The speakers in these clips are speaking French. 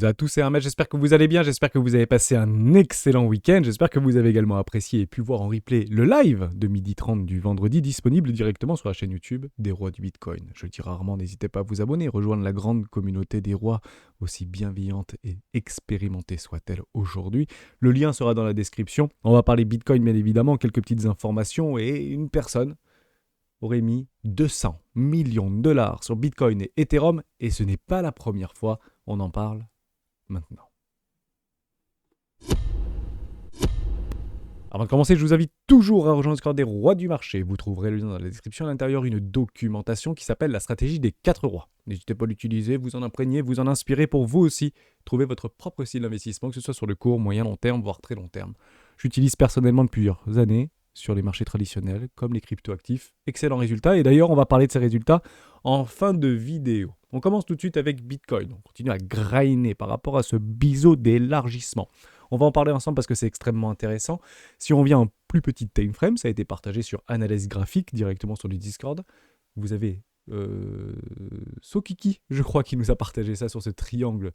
toutes et à tous, c'est Ahmed, j'espère que vous allez bien, j'espère que vous avez passé un excellent week-end, j'espère que vous avez également apprécié et pu voir en replay le live de 12h30 du vendredi disponible directement sur la chaîne YouTube des rois du Bitcoin. Je le dis rarement, n'hésitez pas à vous abonner, rejoindre la grande communauté des rois, aussi bienveillante et expérimentée soit-elle aujourd'hui. Le lien sera dans la description, on va parler Bitcoin bien évidemment, quelques petites informations et une personne aurait mis 200 millions de dollars sur Bitcoin et Ethereum et ce n'est pas la première fois, on en parle maintenant. Avant de commencer, je vous invite toujours à rejoindre le Discord des rois du marché. Vous trouverez le lien dans la description, à l'intérieur une documentation qui s'appelle la stratégie des 4 rois. N'hésitez pas à l'utiliser, vous en imprégner, vous en inspirer pour vous aussi trouver votre propre style d'investissement, que ce soit sur le court, moyen, long terme, voire très long terme. J'utilise personnellement depuis plusieurs années sur les marchés traditionnels comme les cryptoactifs. Excellents résultats et d'ailleurs on va parler de ces résultats en fin de vidéo. On commence tout de suite avec Bitcoin. On continue à grinder par rapport à ce biseau d'élargissement. On va en parler ensemble parce que c'est extrêmement intéressant. Si on vient en plus petit time frame, ça a été partagé sur Analyse Graphique directement sur le Discord. Vous avez Sokiki, je crois, qui nous a partagé ça sur ce triangle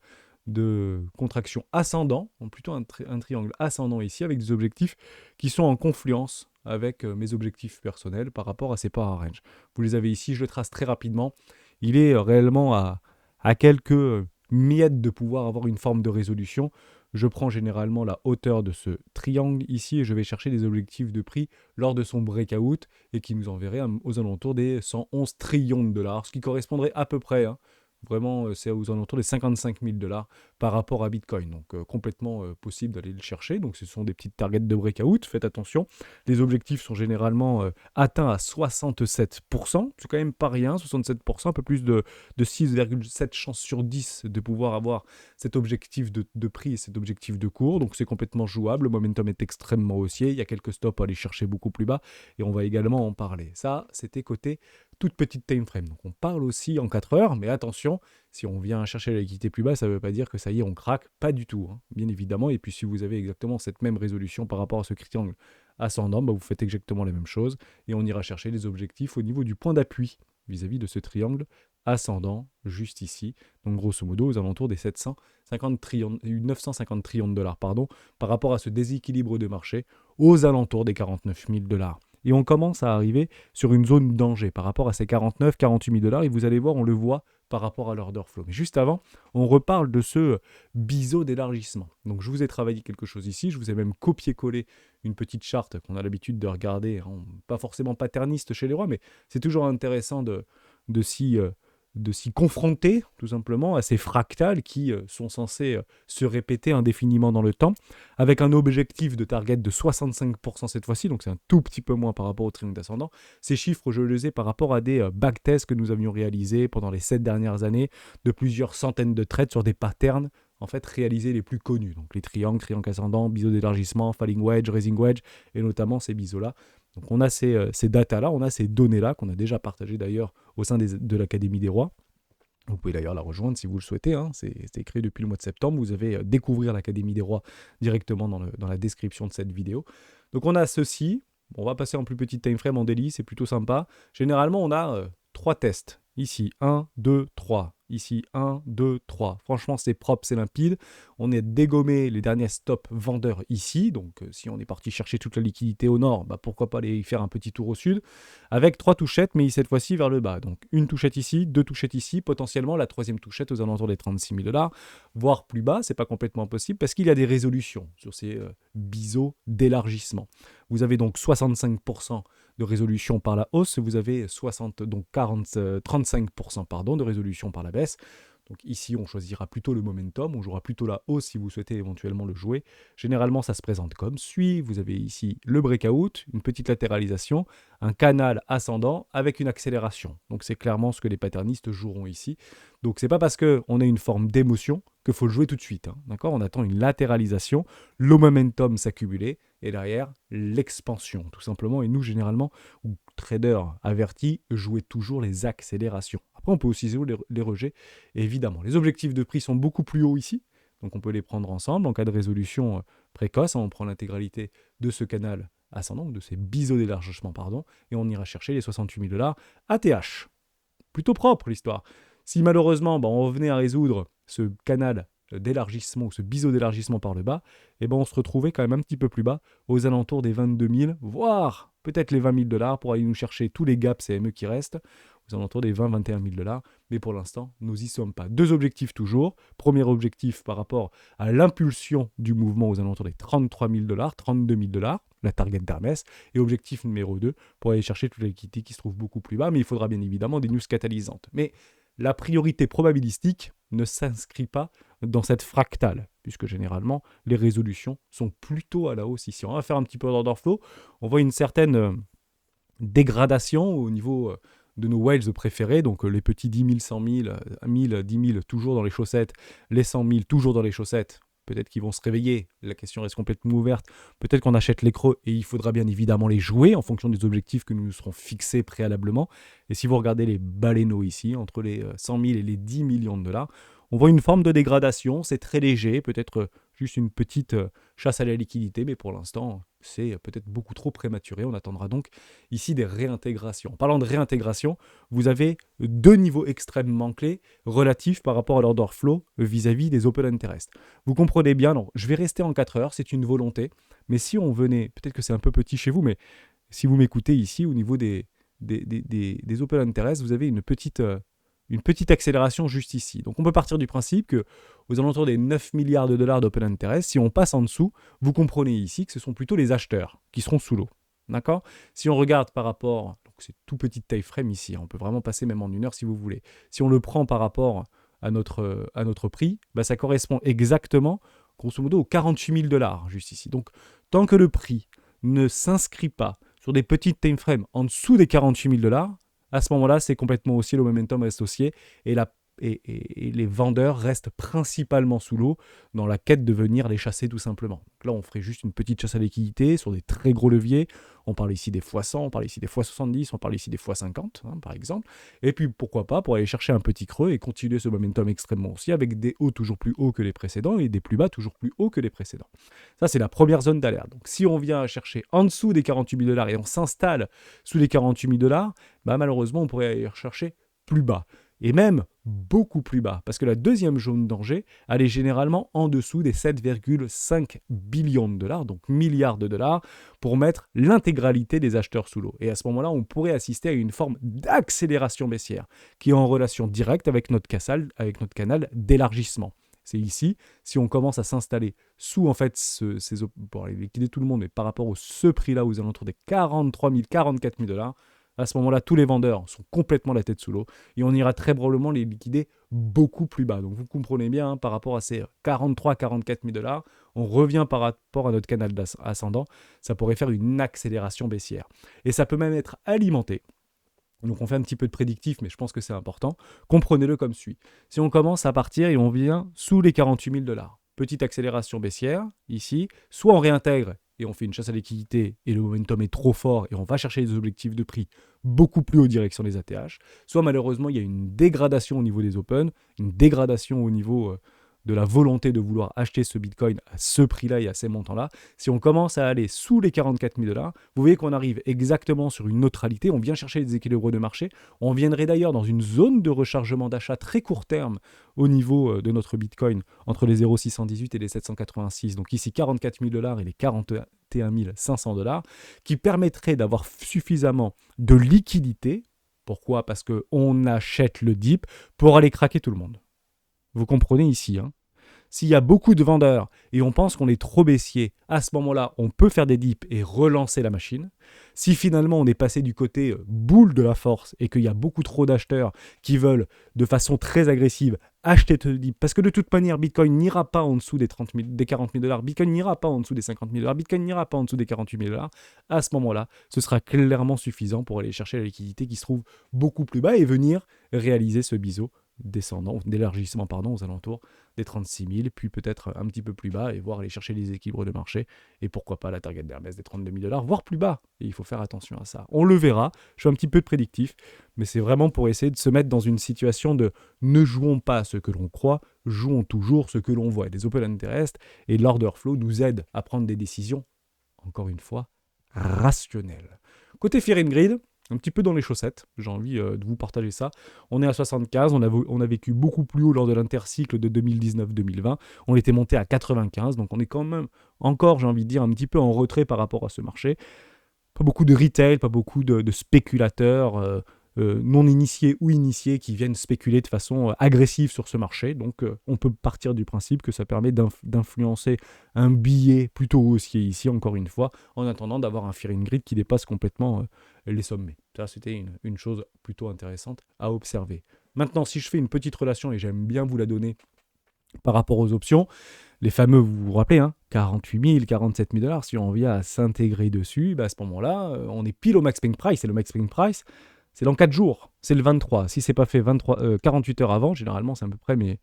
de contraction ascendant, plutôt un triangle ascendant ici, avec des objectifs qui sont en confluence avec mes objectifs personnels par rapport à ces power range. Vous les avez ici, je le trace très rapidement. Il est réellement à quelques miettes de pouvoir avoir une forme de résolution. Je prends généralement la hauteur de ce triangle ici et je vais chercher des objectifs de prix lors de son breakout et qui nous enverrait aux alentours des 111 trillions de dollars, ce qui correspondrait à peu près, vraiment, c'est aux alentours des 55 000 dollars par rapport à Bitcoin. Donc, complètement possible d'aller le chercher. Donc, ce sont des petites targets de breakout. Faites attention. Les objectifs sont généralement atteints à 67%. C'est quand même pas rien. 67%, un peu plus de 6,7 chances sur 10 de pouvoir avoir cet objectif de prix et cet objectif de cours. Donc, c'est complètement jouable. Le momentum est extrêmement haussier. Il y a quelques stops à aller chercher beaucoup plus bas. Et on va également en parler. Ça, c'était côté toute petite time frame. Donc on parle aussi en 4 heures, mais attention, si on vient chercher la liquidité plus bas, ça ne veut pas dire que ça y est, on craque, pas du tout, bien évidemment. Et puis si vous avez exactement cette même résolution par rapport à ce triangle ascendant, vous faites exactement la même chose et on ira chercher les objectifs au niveau du point d'appui vis-à-vis de ce triangle ascendant juste ici. Donc grosso modo aux alentours des 950 trillions de dollars par rapport à ce déséquilibre de marché aux alentours des 49 000 dollars. Et on commence à arriver sur une zone danger par rapport à ces 48 000 dollars. Et vous allez voir, on le voit par rapport à l'order flow. Mais juste avant, on reparle de ce biseau d'élargissement. Donc je vous ai travaillé quelque chose ici. Je vous ai même copié-collé une petite charte qu'on a l'habitude de regarder. Pas forcément paterniste chez les rois, mais c'est toujours intéressant de s'y confronter tout simplement à ces fractales qui sont censés se répéter indéfiniment dans le temps, avec un objectif de target de 65% cette fois-ci, donc c'est un tout petit peu moins par rapport au triangle ascendant. Ces chiffres, je les ai par rapport à des backtests que nous avions réalisés pendant les 7 dernières années, de plusieurs centaines de trades sur des patterns en fait réalisés les plus connus, donc les triangles ascendant, biseau d'élargissement, falling wedge, raising wedge, et notamment ces biseaux-là. Donc on a ces datas-là, on a ces données-là qu'on a déjà partagées d'ailleurs au sein de l'Académie des Rois. Vous pouvez d'ailleurs la rejoindre si vous le souhaitez, c'est créé depuis le mois de septembre. Vous avez découvrir l'Académie des Rois directement dans la description de cette vidéo. Donc on a ceci, on va passer en plus petit time frame en daily, c'est plutôt sympa. Généralement on a 3 tests. Ici, 1, 2, 3. Ici, 1, 2, 3. Franchement, c'est propre, c'est limpide. On a dégommé les derniers stops vendeurs ici. Donc, si on est parti chercher toute la liquidité au nord, pourquoi pas aller faire un petit tour au sud. Avec 3 touchettes, mais cette fois-ci vers le bas. Donc, une touchette ici, 2 touchettes ici. Potentiellement, la troisième touchette aux alentours des 36 000 dollars. Voire plus bas, c'est pas complètement possible parce qu'il y a des résolutions sur ces biseaux d'élargissement. Vous avez donc 65% de résolution par la hausse, vous avez 35% de résolution par la baisse. Donc ici, on choisira plutôt le momentum, on jouera plutôt la hausse si vous souhaitez éventuellement le jouer. Généralement, ça se présente comme suit. Vous avez ici le breakout, une petite latéralisation, un canal ascendant avec une accélération. Donc c'est clairement ce que les patternistes joueront ici. Donc c'est pas parce qu'on a une forme d'émotion qu'il faut le jouer tout de suite. D'accord ? On attend une latéralisation, le momentum s'accumuler et derrière l'expansion tout simplement. Et nous généralement, ou traders avertis, jouer toujours les accélérations. Après on peut aussi jouer les rejets évidemment. Les objectifs de prix sont beaucoup plus hauts ici, donc on peut les prendre ensemble en cas de résolution précoce. On prend l'intégralité de ce canal ascendant, de ces biseaux d'élargissement, et on ira chercher les 68 000 dollars ATH. Plutôt propre l'histoire. Si malheureusement on venait à résoudre ce canal d'élargissement, ou ce biseau d'élargissement par le bas, eh ben on se retrouvait quand même un petit peu plus bas, aux alentours des 22 000, voire peut-être les 20 000 dollars pour aller nous chercher tous les gaps CME qui restent, aux alentours des 20-21 000 dollars. Mais pour l'instant, nous n'y sommes pas. Deux objectifs toujours. Premier objectif par rapport à l'impulsion du mouvement aux alentours des 33 000 dollars, 32 000 dollars, la target d'Hermès. Et objectif numéro 2, pour aller chercher toute la liquidité qui se trouve beaucoup plus bas. Mais il faudra bien évidemment des news catalysantes. Mais la priorité probabilistique ne s'inscrit pas dans cette fractale, puisque généralement, les résolutions sont plutôt à la hausse ici. On va faire un petit peu d'order flow. On voit une certaine dégradation au niveau de nos whales préférés, donc les petits 10 000, 100 000, 1000, 10 000 toujours dans les chaussettes, les 100 000 toujours dans les chaussettes. Peut-être qu'ils vont se réveiller, la question reste complètement ouverte. Peut-être qu'on achète les creux et il faudra bien évidemment les jouer en fonction des objectifs que nous nous serons fixés préalablement. Et si vous regardez les baleineaux ici, entre les 100 000 et les 10 millions de dollars, on voit une forme de dégradation, c'est très léger, peut-être juste une petite chasse à la liquidité, mais pour l'instant, c'est peut-être beaucoup trop prématuré. On attendra donc ici des réintégrations. En parlant de réintégration, vous avez deux niveaux extrêmement clés relatifs par rapport à l'order flow vis-à-vis des open interest. Vous comprenez bien, non, je vais rester en 4 heures, c'est une volonté, mais si on venait, peut-être que c'est un peu petit chez vous, mais si vous m'écoutez ici, au niveau des open interest, vous avez une petite accélération juste ici. Donc on peut partir du principe que aux alentours des 9 milliards de dollars d'open interest, si on passe en dessous, vous comprenez ici que ce sont plutôt les acheteurs qui seront sous l'eau. D'accord ? Si on regarde par rapport, donc c'est tout petit time frame ici, on peut vraiment passer même en 1 heure si vous voulez. Si on le prend par rapport à notre prix, bah ça correspond exactement, grosso modo, aux 48 000 dollars juste ici. Donc tant que le prix ne s'inscrit pas sur des petites time frames en dessous des 48 000 dollars, à ce moment-là, c'est complètement haussier, le momentum reste haussier et les vendeurs restent principalement sous l'eau dans la quête de venir les chasser tout simplement. Donc là, on ferait juste une petite chasse à liquidité sur des très gros leviers. On parle ici des x100, on parle ici des x70, on parle ici des x50, par exemple. Et puis, pourquoi pas, pour aller chercher un petit creux et continuer ce momentum extrêmement haussier avec des hauts toujours plus hauts que les précédents et des plus bas toujours plus hauts que les précédents. Ça, c'est la première zone d'alerte. Donc, si on vient chercher en dessous des 48 000 dollars et on s'installe sous les 48 000 dollars, bah, malheureusement, on pourrait aller rechercher plus bas. Et même beaucoup plus bas, parce que la deuxième zone danger, elle est généralement en dessous des 7,5 billions de dollars, donc milliards de dollars, pour mettre l'intégralité des acheteurs sous l'eau. Et à ce moment-là, on pourrait assister à une forme d'accélération baissière, qui est en relation directe avec notre canal d'élargissement. C'est ici, si on commence à s'installer sous, en fait, pour aller liquider tout le monde, mais par rapport à ce prix-là, aux alentours des 43 000, 44 000 dollars, à ce moment-là, tous les vendeurs sont complètement la tête sous l'eau et on ira très probablement les liquider beaucoup plus bas. Donc vous comprenez bien, par rapport à ces 43-44 000 dollars, on revient par rapport à notre canal ascendant, ça pourrait faire une accélération baissière. Et ça peut même être alimenté. Donc on fait un petit peu de prédictif, mais je pense que c'est important. Comprenez-le comme suit. Si on commence à partir et on vient sous les 48 000 dollars, petite accélération baissière, ici, soit on réintègre et on fait une chasse à liquidité et le momentum est trop fort et on va chercher des objectifs de prix beaucoup plus haut direction des ATH, soit malheureusement il y a une dégradation au niveau des open, une dégradation au niveau de la volonté de vouloir acheter ce Bitcoin à ce prix-là et à ces montants-là. Si on commence à aller sous les 44 000 dollars, vous voyez qu'on arrive exactement sur une neutralité, on vient chercher les équilibres de marché, on viendrait d'ailleurs dans une zone de rechargement d'achat très court terme au niveau de notre Bitcoin entre les 0,618 et les 786, donc ici 44 000 dollars et les 41 500 dollars, qui permettrait d'avoir suffisamment de liquidité. Pourquoi ? Parce qu'on achète le dip pour aller craquer tout le monde. Vous comprenez ici, s'il y a beaucoup de vendeurs et on pense qu'on est trop baissier, à ce moment-là, on peut faire des dips et relancer la machine. Si finalement on est passé du côté boule de la force et qu'il y a beaucoup trop d'acheteurs qui veulent de façon très agressive acheter ce dip, parce que de toute manière, Bitcoin n'ira pas en dessous des 40 000 dollars, Bitcoin n'ira pas en dessous des 50 000 dollars, Bitcoin n'ira pas en dessous des 48 000 dollars, à ce moment-là, ce sera clairement suffisant pour aller chercher la liquidité qui se trouve beaucoup plus bas et venir réaliser ce biseau d'élargissement aux alentours des 36 000, puis peut-être un petit peu plus bas et voir aller chercher les équilibres de marché et pourquoi pas la target d'Hermès des 32 000 dollars, voire plus bas. Et il faut faire attention à ça. On le verra, je fais un petit peu de prédictif, mais c'est vraiment pour essayer de se mettre dans une situation de ne jouons pas ce que l'on croit, jouons toujours ce que l'on voit. Les open interest et l'order flow nous aident à prendre des décisions, encore une fois, rationnelles. Côté Fear and Greed, un petit peu dans les chaussettes. J'ai envie de vous partager ça. On est à 75, on a vécu beaucoup plus haut lors de l'intercycle de 2019-2020. On était monté à 95, donc on est quand même encore, j'ai envie de dire, un petit peu en retrait par rapport à ce marché. Pas beaucoup de retail, pas beaucoup de spéculateurs non initiés ou initiés qui viennent spéculer de façon agressive sur ce marché. Donc on peut partir du principe que ça permet d'influencer un billet plutôt haussier ici, encore une fois, en attendant d'avoir un fear in grid qui dépasse complètement les sommets. Ça, c'était une chose plutôt intéressante à observer. Maintenant, si je fais une petite relation, et j'aime bien vous la donner par rapport aux options, les fameux, vous vous rappelez, 48 000, 47 000 dollars, si on vient à s'intégrer dessus, à ce moment-là, on est pile au max paying price. Et le max paying price, c'est dans 4 jours, c'est le 23. Si c'est pas fait 48 heures avant, généralement, c'est à peu près mes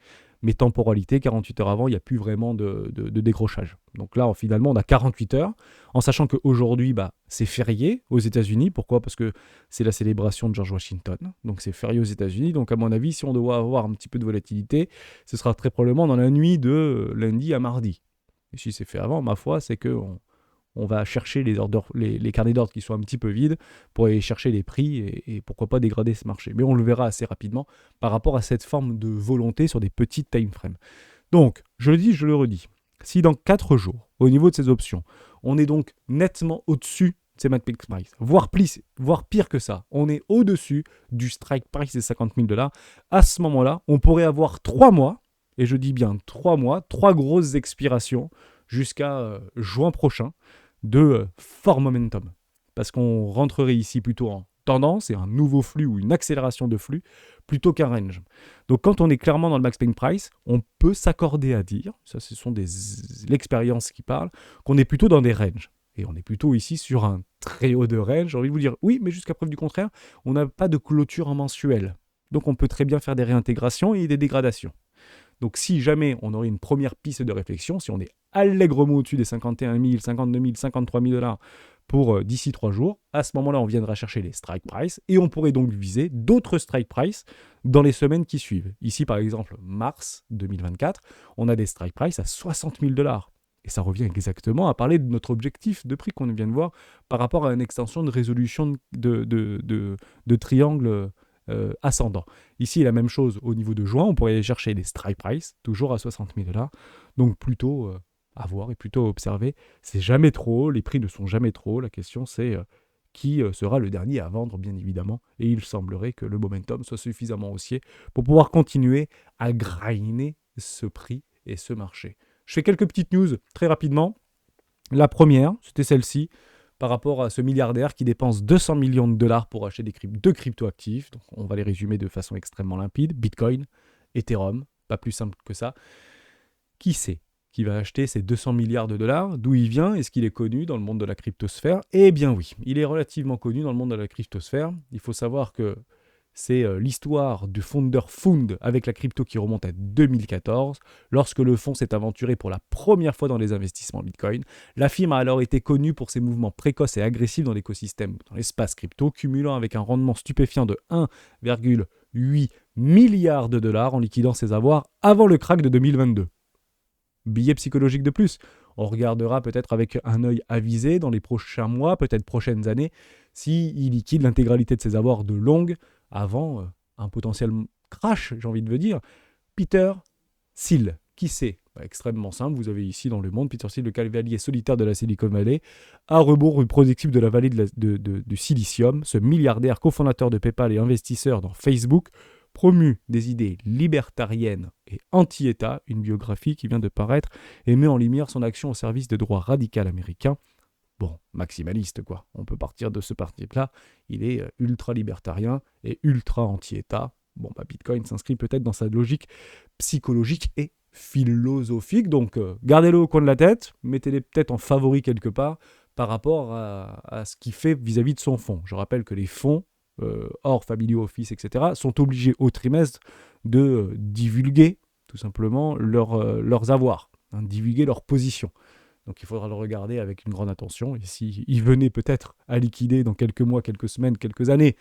temporalités. 48 heures avant, il n'y a plus vraiment de décrochage. Donc là, finalement, on a 48 heures, en sachant qu'aujourd'hui, c'est férié aux États-Unis. Pourquoi ? Parce que c'est la célébration de George Washington. Donc c'est férié aux États-Unis. Donc à mon avis, si on doit avoir un petit peu de volatilité, ce sera très probablement dans la nuit de lundi à mardi. Et si c'est fait avant, ma foi, c'est qu'on va chercher les carnets d'ordre qui sont un petit peu vides pour aller chercher les prix et pourquoi pas dégrader ce marché. Mais on le verra assez rapidement par rapport à cette forme de volonté sur des petites time frames. Donc, je le dis, je le redis, si dans 4 jours, au niveau de ces options, on est donc nettement au-dessus de ces max paying price, voire pire que ça, on est au-dessus du strike price des 50 000 dollars, à ce moment-là, on pourrait avoir 3 mois, et je dis bien 3 mois, 3 grosses expirations jusqu'à juin prochain, de fort momentum. Parce qu'on rentrerait ici plutôt en tendance et un nouveau flux ou une accélération de flux plutôt qu'un range. Donc quand on est clairement dans le max paying price, on peut s'accorder à dire, ça ce sont l'expérience qui parle, qu'on est plutôt dans des ranges. Et on est plutôt ici sur un très haut de range. J'ai envie de vous dire, oui, mais jusqu'à preuve du contraire, on n'a pas de clôture en mensuel. Donc on peut très bien faire des réintégrations et des dégradations. Donc si jamais on aurait une première piste de réflexion, si on est allègrement au-dessus des 51 000, 52 000, 53 000 dollars pour d'ici 3 jours, à ce moment-là, on viendra chercher les strike price et on pourrait donc viser d'autres strike price dans les semaines qui suivent. Ici, par exemple, mars 2024, on a des strike price à 60 000 dollars. Et ça revient exactement à parler de notre objectif de prix qu'on vient de voir par rapport à une extension de résolution de triangle ascendant. Ici, la même chose au niveau de juin, on pourrait aller chercher des strike price, toujours à 60 000 dollars. Donc plutôt à voir et plutôt à observer. C'est jamais trop haut, les prix ne sont jamais trop hauts. La question, c'est qui sera le dernier à vendre, bien évidemment. Et il semblerait que le momentum soit suffisamment haussier pour pouvoir continuer à grinder ce prix et ce marché. Je fais quelques petites news très rapidement. La première, c'était celle-ci, par rapport à ce milliardaire qui dépense 200 millions de dollars pour acheter deux cryptoactifs. Donc on va les résumer de façon extrêmement limpide. Bitcoin, Ethereum, pas plus simple que ça. Qui c'est qui va acheter ces 200 milliards de dollars? D'où il vient? Est-ce qu'il est connu dans le monde de la cryptosphère? Eh bien oui, il est relativement connu dans le monde de la cryptosphère. Il faut savoir que c'est l'histoire du founder Fund avec la crypto qui remonte à 2014, lorsque le fonds s'est aventuré pour la première fois dans les investissements Bitcoin. La firme a alors été connue pour ses mouvements précoces et agressifs dans l'écosystème, dans l'espace crypto, cumulant avec un rendement stupéfiant de 1,8 milliard de dollars en liquidant ses avoirs avant le crack de 2022. Billet psychologique de plus. On regardera peut-être avec un œil avisé dans les prochains mois, peut-être prochaines années, s'il liquide l'intégralité de ses avoirs de longue avant un potentiel crash, j'ai envie de vous dire. Peter Thiel, qui c'est ? Extrêmement simple, vous avez ici dans le monde Peter Thiel, le cavalier solitaire de la Silicon Valley, à rebours du prototype de la vallée du silicium, ce milliardaire cofondateur de PayPal et investisseur dans Facebook, promu des idées libertariennes et anti-État, une biographie qui vient de paraître et met en lumière son action au service des droits radicaux américains. Bon, maximaliste quoi, on peut partir de ce principe-là, il est ultra-libertarien et ultra-anti-État. Bon, Bitcoin s'inscrit peut-être dans sa logique psychologique et philosophique, donc gardez-le au coin de la tête, mettez-les peut-être en favori quelque part par rapport à ce qu'il fait vis-à-vis de son fonds. Je rappelle que les fonds, hors Family Office, etc., sont obligés au trimestre de divulguer tout simplement leurs avoirs, divulguer leur position. Donc il faudra le regarder avec une grande attention. Et s'il venait peut-être à liquider dans quelques mois, quelques semaines, quelques années,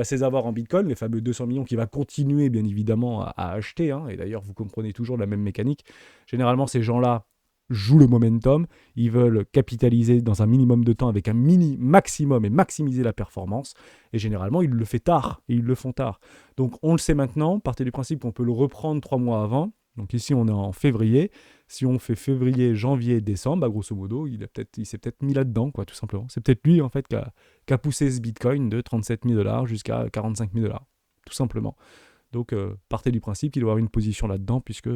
ses avoirs en Bitcoin, les fameux 200 millions qu'il va continuer bien évidemment à acheter, et d'ailleurs vous comprenez toujours la même mécanique, généralement ces gens-là jouent le momentum, ils veulent capitaliser dans un minimum de temps avec un maximum et maximiser la performance. Et généralement, ils le font tard et ils le font tard. Donc on le sait maintenant, partez du principe qu'on peut le reprendre 3 mois avant. Donc ici, on est en février. Si on fait février, janvier, décembre, bah, grosso modo, il s'est peut-être mis là-dedans, quoi, tout simplement. C'est peut-être lui, en fait, qui a poussé ce Bitcoin de 37 000 $ jusqu'à 45 000 $, tout simplement. Donc, partez du principe qu'il doit y avoir une position là-dedans, puisque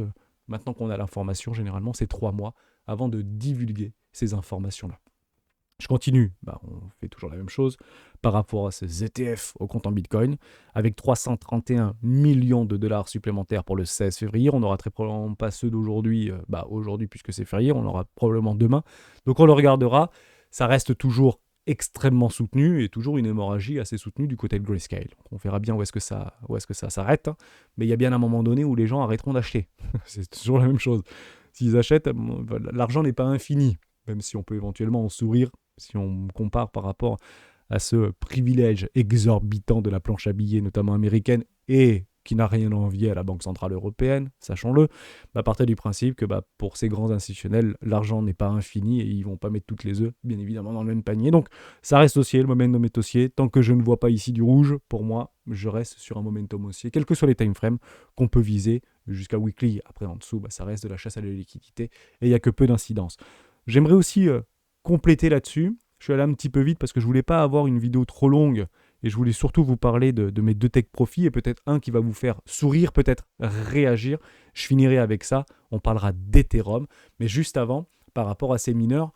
maintenant qu'on a l'information, généralement, c'est 3 mois avant de divulguer ces informations-là. Je continue, on fait toujours la même chose par rapport à ces ETF au compte en Bitcoin. Avec 331 millions de dollars supplémentaires pour le 16 février, on n'aura très probablement pas ceux d'aujourd'hui, aujourd'hui puisque c'est férié, on l'aura probablement demain. Donc on le regardera, ça reste toujours extrêmement soutenu et toujours une hémorragie assez soutenue du côté de Grayscale. On verra bien où est-ce que ça s'arrête, hein. Mais il y a bien un moment donné où les gens arrêteront d'acheter. C'est toujours la même chose. S'ils achètent, l'argent n'est pas infini, même si on peut éventuellement en sourire si on compare par rapport à ce privilège exorbitant de la planche à billets, notamment américaine, et qui n'a rien à envier à la Banque Centrale Européenne, sachons-le, à partir du principe que pour ces grands institutionnels, l'argent n'est pas infini et ils ne vont pas mettre toutes les œufs, bien évidemment, dans le même panier. Donc, ça reste haussier, le momentum est haussier. Tant que je ne vois pas ici du rouge, pour moi, je reste sur un momentum haussier, quels que soient les time frames qu'on peut viser jusqu'à weekly. Après, en dessous, ça reste de la chasse à la liquidité et il n'y a que peu d'incidence. J'aimerais aussi compléter là-dessus. Je suis allé un petit peu vite parce que je ne voulais pas avoir une vidéo trop longue et je voulais surtout vous parler de mes 2 tech profits et peut-être un qui va vous faire sourire, peut-être réagir. Je finirai avec ça. On parlera d'Ethereum. Mais juste avant, par rapport à ces mineurs,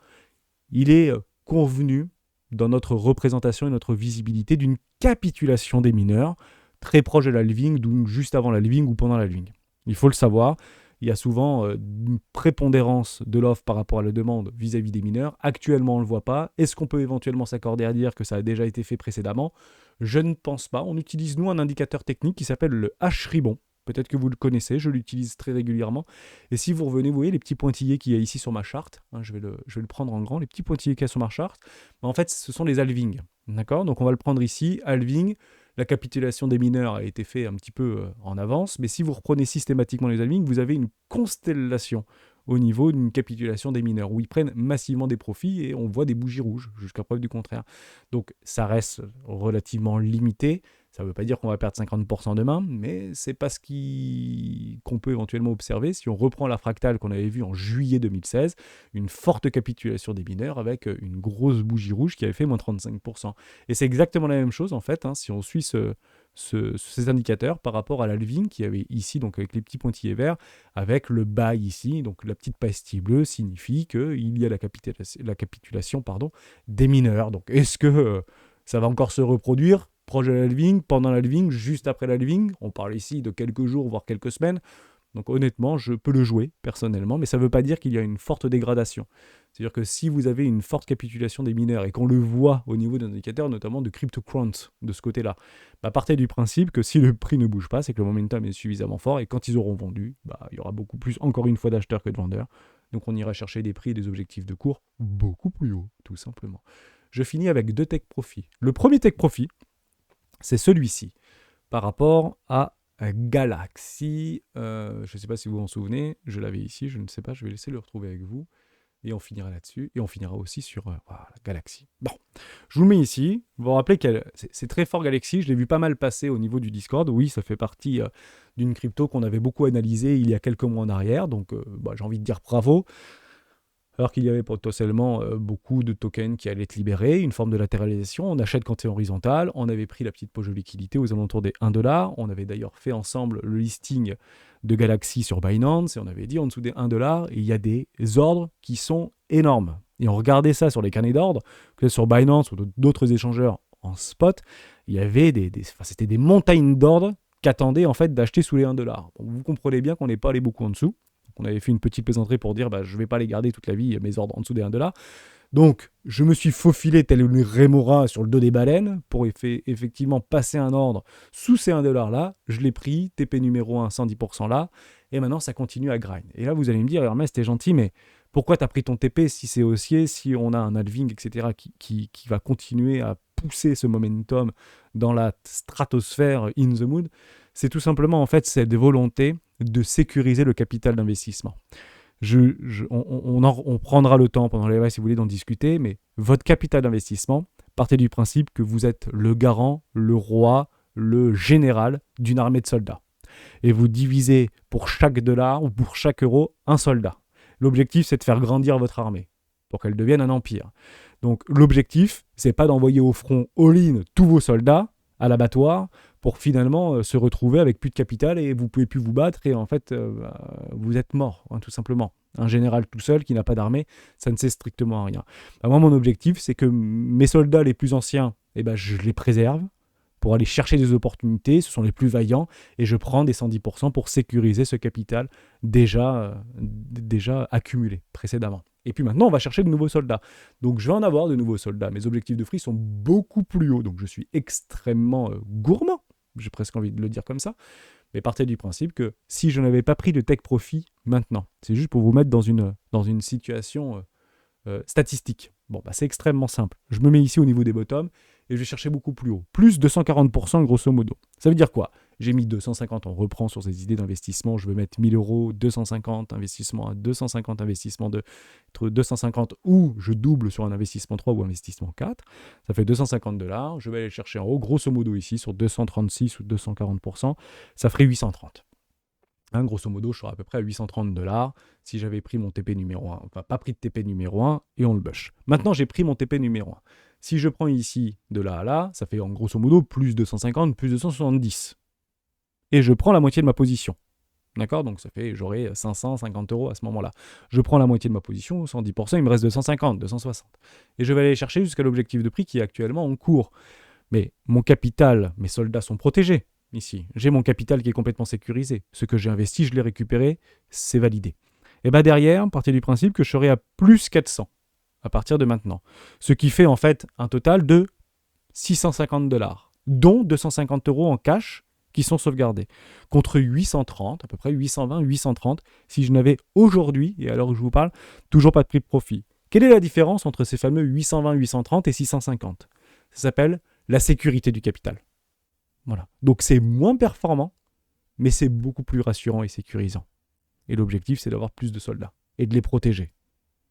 il est convenu dans notre représentation et notre visibilité d'une capitulation des mineurs très proche de la halving, donc juste avant la halving ou pendant la halving. Il faut le savoir. Il y a souvent une prépondérance de l'offre par rapport à la demande vis-à-vis des mineurs. Actuellement, on ne le voit pas. Est-ce qu'on peut éventuellement s'accorder à dire que ça a déjà été fait précédemment ? Je ne pense pas. On utilise, nous, un indicateur technique qui s'appelle le H-Ribbon. Peut-être que vous le connaissez, je l'utilise très régulièrement. Et si vous revenez, vous voyez les petits pointillés qu'il y a ici sur ma charte, je vais le prendre en grand, les petits pointillés qu'il y a sur ma charte, en fait, ce sont les halvings. D'accord ? Donc on va le prendre ici, halving. La capitulation des mineurs a été faite un petit peu en avance, mais si vous reprenez systématiquement les halvings, vous avez une constellation au niveau d'une capitulation des mineurs, où ils prennent massivement des profits et on voit des bougies rouges, jusqu'à preuve du contraire. Donc ça reste relativement limité. Ça ne veut pas dire qu'on va perdre 50% demain, mais c'est pas ce qu'on peut éventuellement observer. Si on reprend la fractale qu'on avait vue en juillet 2016, une forte capitulation des mineurs avec une grosse bougie rouge qui avait fait moins 35%. Et c'est exactement la même chose en fait, si on suit ces indicateurs par rapport à l'halving qui avait ici, donc avec les petits pointillés verts, avec le buy ici, donc la petite pastille bleue signifie qu'il y a la capitulation des mineurs. Donc est-ce que ça va encore se reproduire proche de l'halving, pendant l'halving, juste après l'halving? On parle ici de quelques jours, voire quelques semaines. Donc honnêtement, je peux le jouer personnellement, mais ça ne veut pas dire qu'il y a une forte dégradation. C'est-à-dire que si vous avez une forte capitulation des mineurs et qu'on le voit au niveau des indicateurs, notamment de CryptoQuant de ce côté-là, partez du principe que si le prix ne bouge pas, c'est que le momentum est suffisamment fort et quand ils auront vendu, il y aura beaucoup plus, encore une fois, d'acheteurs que de vendeurs. Donc on ira chercher des prix et des objectifs de cours beaucoup plus hauts, tout simplement. Je finis avec 2 tech profits. Le premier tech profit, c'est celui-ci, par rapport à Galaxy. Je ne sais pas si vous vous en souvenez, je l'avais ici, je ne sais pas, je vais laisser le retrouver avec vous. Et on finira là-dessus. Et on finira aussi sur Galaxy. Bon, je vous le mets ici. Vous vous rappelez que c'est très fort Galaxy. Je l'ai vu pas mal passer au niveau du Discord. Oui, ça fait partie d'une crypto qu'on avait beaucoup analysée il y a quelques mois en arrière. Donc, j'ai envie de dire bravo. Alors qu'il y avait potentiellement beaucoup de tokens qui allaient être libérés, une forme de latéralisation. On achète quand c'est horizontal. On avait pris la petite poche de liquidité aux alentours des 1 $. On avait d'ailleurs fait ensemble le listing de Galaxy sur Binance et on avait dit en dessous des 1 $, il y a des ordres qui sont énormes. Et on regardait ça sur les carnets d'ordre, que ce soit sur Binance ou d'autres échangeurs en spot, il y avait c'était des montagnes d'ordres qu'attendaient en fait d'acheter sous les 1 $. Donc vous comprenez bien qu'on n'est pas allé beaucoup en dessous. On avait fait une petite plaisanterie pour dire je ne vais pas les garder toute la vie, mes ordres en dessous des 1 $. Donc, je me suis faufilé tel une rémora sur le dos des baleines pour effectivement passer un ordre sous ces 1 $ là. Je l'ai pris, TP numéro 1, 110% là. Et maintenant, ça continue à grind. Et là, vous allez me dire, Hermès, t'es gentil, mais pourquoi tu as pris ton TP si c'est haussier, si on a un halving, etc., qui va continuer à pousser ce momentum dans la stratosphère in the mood? C'est tout simplement, en fait, cette volonté de sécuriser le capital d'investissement. On prendra le temps pendant les lives si vous voulez d'en discuter, mais votre capital d'investissement, partez du principe que vous êtes le garant, le roi, le général d'une armée de soldats. Et vous divisez pour chaque dollar ou pour chaque euro un soldat. L'objectif, c'est de faire grandir votre armée pour qu'elle devienne un empire. Donc l'objectif, c'est pas d'envoyer au front all-in tous vos soldats à l'abattoir pour finalement se retrouver avec plus de capital et vous pouvez plus vous battre et en fait vous êtes mort, tout simplement. Un général tout seul qui n'a pas d'armée, ça ne sert strictement à rien. Moi, mon objectif, c'est que mes soldats les plus anciens, je les préserve pour aller chercher des opportunités, ce sont les plus vaillants, et je prends des 110% pour sécuriser ce capital déjà accumulé précédemment. Et puis maintenant, on va chercher de nouveaux soldats. Donc je vais en avoir de nouveaux soldats. Mes objectifs de free sont beaucoup plus hauts, donc je suis extrêmement gourmand, j'ai presque envie de le dire comme ça, mais partez du principe que si je n'avais pas pris de take profit maintenant, c'est juste pour vous mettre dans une situation statistique. C'est extrêmement simple. Je me mets ici au niveau des bottoms, et je vais chercher beaucoup plus haut. Plus 240% grosso modo. Ça veut dire quoi? J'ai mis 250, on reprend sur ces idées d'investissement, je veux mettre 1000 euros, 250, investissement à 250, investissement de 250, ou je double sur un investissement 3 ou investissement 4, ça fait 250 $, je vais aller chercher en haut, grosso modo ici, sur 236 ou 240%, ça ferait 830. Grosso modo, je serai à peu près à 830 $ si j'avais pris mon TP numéro 1. Enfin, pas pris de TP numéro 1 et on le bush. Maintenant, j'ai pris mon TP numéro 1. Si je prends ici de là à là, ça fait en grosso modo plus 250, plus 270. Et je prends la moitié de ma position. D'accord? Donc ça fait, j'aurai 550 € à ce moment-là. Je prends la moitié de ma position, 110%, il me reste 250, 260. Et je vais aller chercher jusqu'à l'objectif de prix qui est actuellement en cours. Mais mon capital, mes soldats sont protégés. Ici, j'ai mon capital qui est complètement sécurisé. Ce que j'ai investi, je l'ai récupéré, c'est validé. Et derrière, partez du principe que je serai à plus 400 à partir de maintenant. Ce qui fait en fait un total de 650 $, dont 250 € en cash qui sont sauvegardés, contre 830, à peu près 820, 830, si je n'avais aujourd'hui, et alors que je vous parle, toujours pas de prix de profit. Quelle est la différence entre ces fameux 820, 830 et 650? Ça s'appelle la sécurité du capital. Voilà. Donc c'est moins performant, mais c'est beaucoup plus rassurant et sécurisant. Et l'objectif, c'est d'avoir plus de soldats et de les protéger.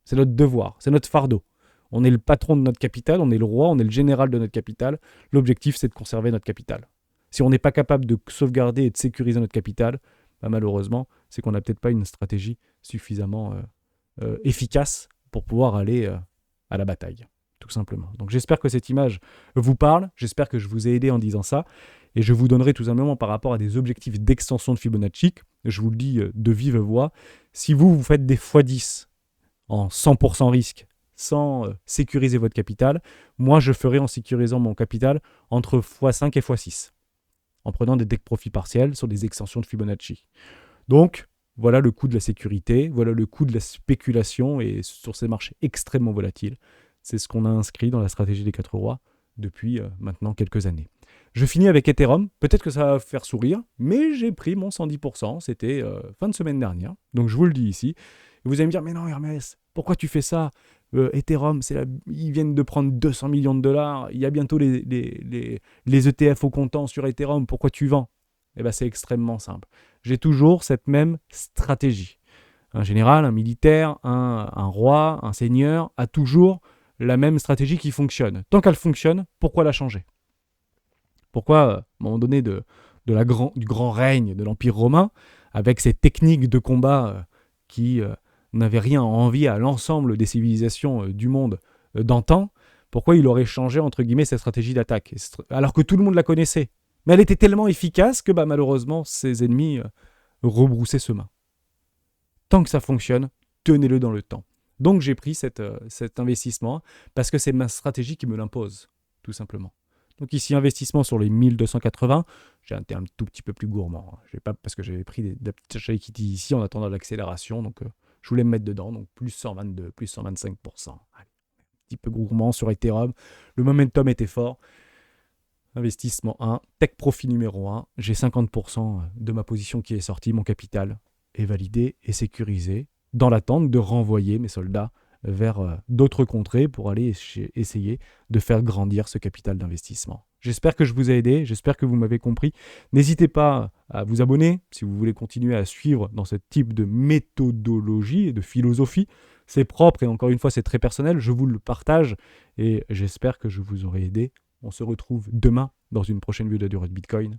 C'est notre devoir, c'est notre fardeau. On est le patron de notre capital, on est le roi, on est le général de notre capital. L'objectif, c'est de conserver notre capital. Si on n'est pas capable de sauvegarder et de sécuriser notre capital, malheureusement, c'est qu'on n'a peut-être pas une stratégie suffisamment efficace pour pouvoir aller à la bataille, tout simplement. Donc j'espère que cette image vous parle, j'espère que je vous ai aidé en disant ça, et je vous donnerai tout simplement par rapport à des objectifs d'extension de Fibonacci, je vous le dis de vive voix, si vous faites des x10 en 100% risque, sans sécuriser votre capital, moi je ferai en sécurisant mon capital entre x5 et x6, en prenant des take profits partiels sur des extensions de Fibonacci. Donc, voilà le coût de la sécurité, voilà le coût de la spéculation, et sur ces marchés extrêmement volatiles, c'est ce qu'on a inscrit dans la stratégie des 4 rois depuis maintenant quelques années. Je finis avec Ethereum, peut-être que ça va faire sourire, mais j'ai pris mon 110%, c'était fin de semaine dernière, donc je vous le dis ici. Et vous allez me dire, mais non Hermès, pourquoi tu fais ça? Ethereum, ils viennent de prendre 200 millions de $, il y a bientôt les ETF au comptant sur Ethereum, pourquoi tu vends? C'est extrêmement simple. J'ai toujours cette même stratégie. Un général, un militaire, un roi, un seigneur a toujours la même stratégie qui fonctionne. Tant qu'elle fonctionne, pourquoi la changer? Pourquoi, à un moment donné du grand règne de l'Empire romain, avec ces techniques de combat qui n'avaient rien à envier à l'ensemble des civilisations du monde d'antan, pourquoi il aurait changé, entre guillemets, cette stratégie d'attaque, alors que tout le monde la connaissait? Mais elle était tellement efficace que malheureusement, ses ennemis rebroussaient chemin. Tant que ça fonctionne, tenez-le dans le temps. Donc j'ai pris cet investissement parce que c'est ma stratégie qui me l'impose, tout simplement. Donc ici, investissement sur les 1280, j'ai un terme tout petit peu plus gourmand. Parce que j'avais pris des petites achats equity ici en attendant l'accélération, donc je voulais me mettre dedans, donc plus 122, plus 125%. Allez, un petit peu gourmand sur Ethereum, le momentum était fort. Investissement 1, take profit numéro 1, j'ai 50% de ma position qui est sortie, mon capital est validé et sécurisé, dans l'attente de renvoyer mes soldats vers d'autres contrées pour aller essayer de faire grandir ce capital d'investissement. J'espère que je vous ai aidé, j'espère que vous m'avez compris. N'hésitez pas à vous abonner si vous voulez continuer à suivre dans ce type de méthodologie et de philosophie. C'est propre et encore une fois, c'est très personnel. Je vous le partage et j'espère que je vous aurai aidé. On se retrouve demain dans une prochaine vidéo de Bitcoin.